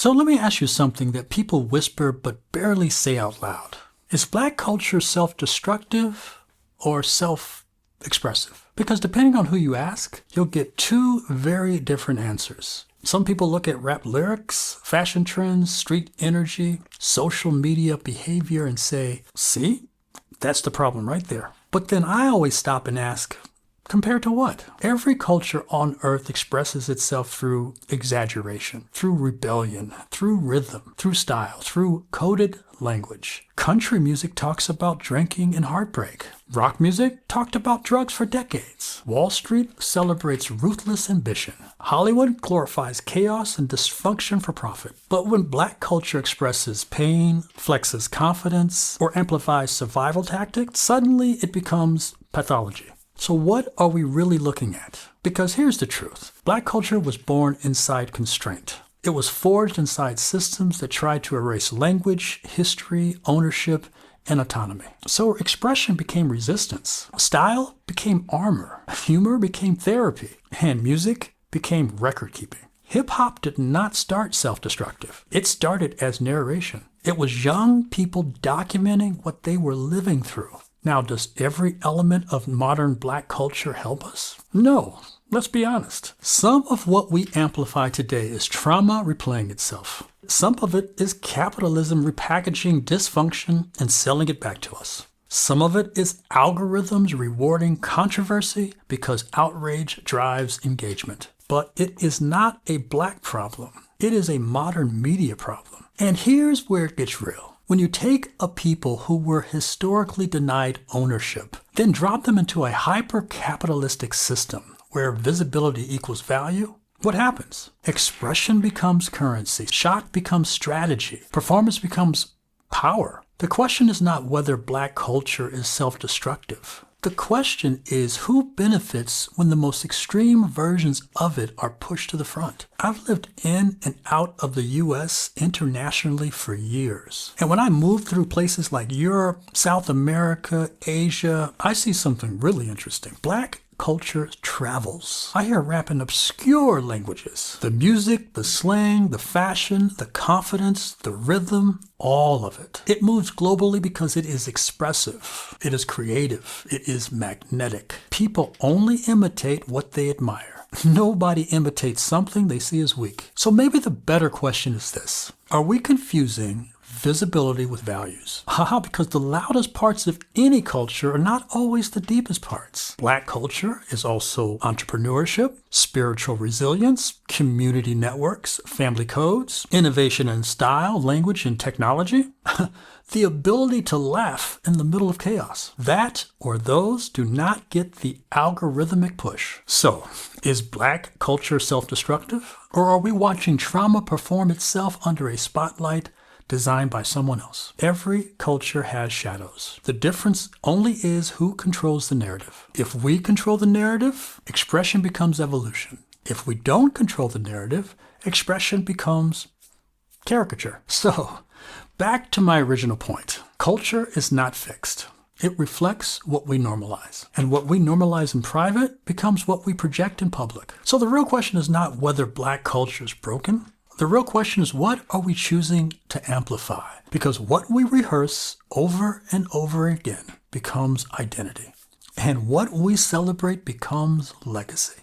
So let me ask you something that people whisper but barely say out loud. Is Black culture self-destructive or self-expressive? Because depending on who you ask, you'll get two very different answers. Some people look at rap lyrics, fashion trends, street energy, social media behavior and say, see, that's the problem right there. But then I always stop and ask, compared to what? Every culture on earth expresses itself through exaggeration, through rebellion, through rhythm, through style, through coded language. Country music talks about drinking and heartbreak. Rock music talked about drugs for decades. Wall Street celebrates ruthless ambition. Hollywood glorifies chaos and dysfunction for profit. But when Black culture expresses pain, flexes confidence, or amplifies survival tactics, suddenly it becomes pathology. So what are we really looking at? Because here's the truth. Black culture was born inside constraint. It was forged inside systems that tried to erase language, history, ownership, and autonomy. So expression became resistance. Style became armor. Humor became therapy. And music became record keeping. Hip-hop did not start self-destructive. It started as narration. It was young people documenting what they were living through. Now, does every element of modern Black culture help us? No. Let's be honest. Some of what we amplify today is trauma replaying itself. Some of it is capitalism repackaging dysfunction and selling it back to us. Some of it is algorithms rewarding controversy because outrage drives engagement. But it is not a Black problem. It is a modern media problem. And here's where it gets real. When you take a people who were historically denied ownership, then drop them into a hyper-capitalistic system where visibility equals value, what happens? Expression becomes currency, shock becomes strategy, performance becomes power. The question is not whether Black culture is self-destructive. The question is who benefits when the most extreme versions of it are pushed to the front. I've lived in and out of the US internationally for years. And when I move through places like Europe, South America, Asia, I see something really interesting. Black culture travels. I hear rap in obscure languages. The music, the slang, the fashion, the confidence, the rhythm, all of it. It moves globally because it is expressive. It is creative. It is magnetic. People only imitate what they admire. Nobody imitates something they see as weak. So maybe the better question is this. Are we confusing visibility with values? Because the loudest parts of any culture are not always the deepest parts. Black culture is also entrepreneurship, spiritual resilience, community networks, family codes, innovation in style, language, and technology. The ability to laugh in the middle of chaos. That or those do not get the algorithmic push. So, is Black culture self-destructive? Or are we watching trauma perform itself under a spotlight designed by someone else? Every culture has shadows. The difference only is who controls the narrative. If we control the narrative, expression becomes evolution. If we don't control the narrative, expression becomes caricature. So, back to my original point. Culture is not fixed. It reflects what we normalize. And what we normalize in private becomes what we project in public. So the real question is not whether Black culture is broken. The real question is, what are we choosing to amplify? Because what we rehearse over and over again becomes identity. And what we celebrate becomes legacy.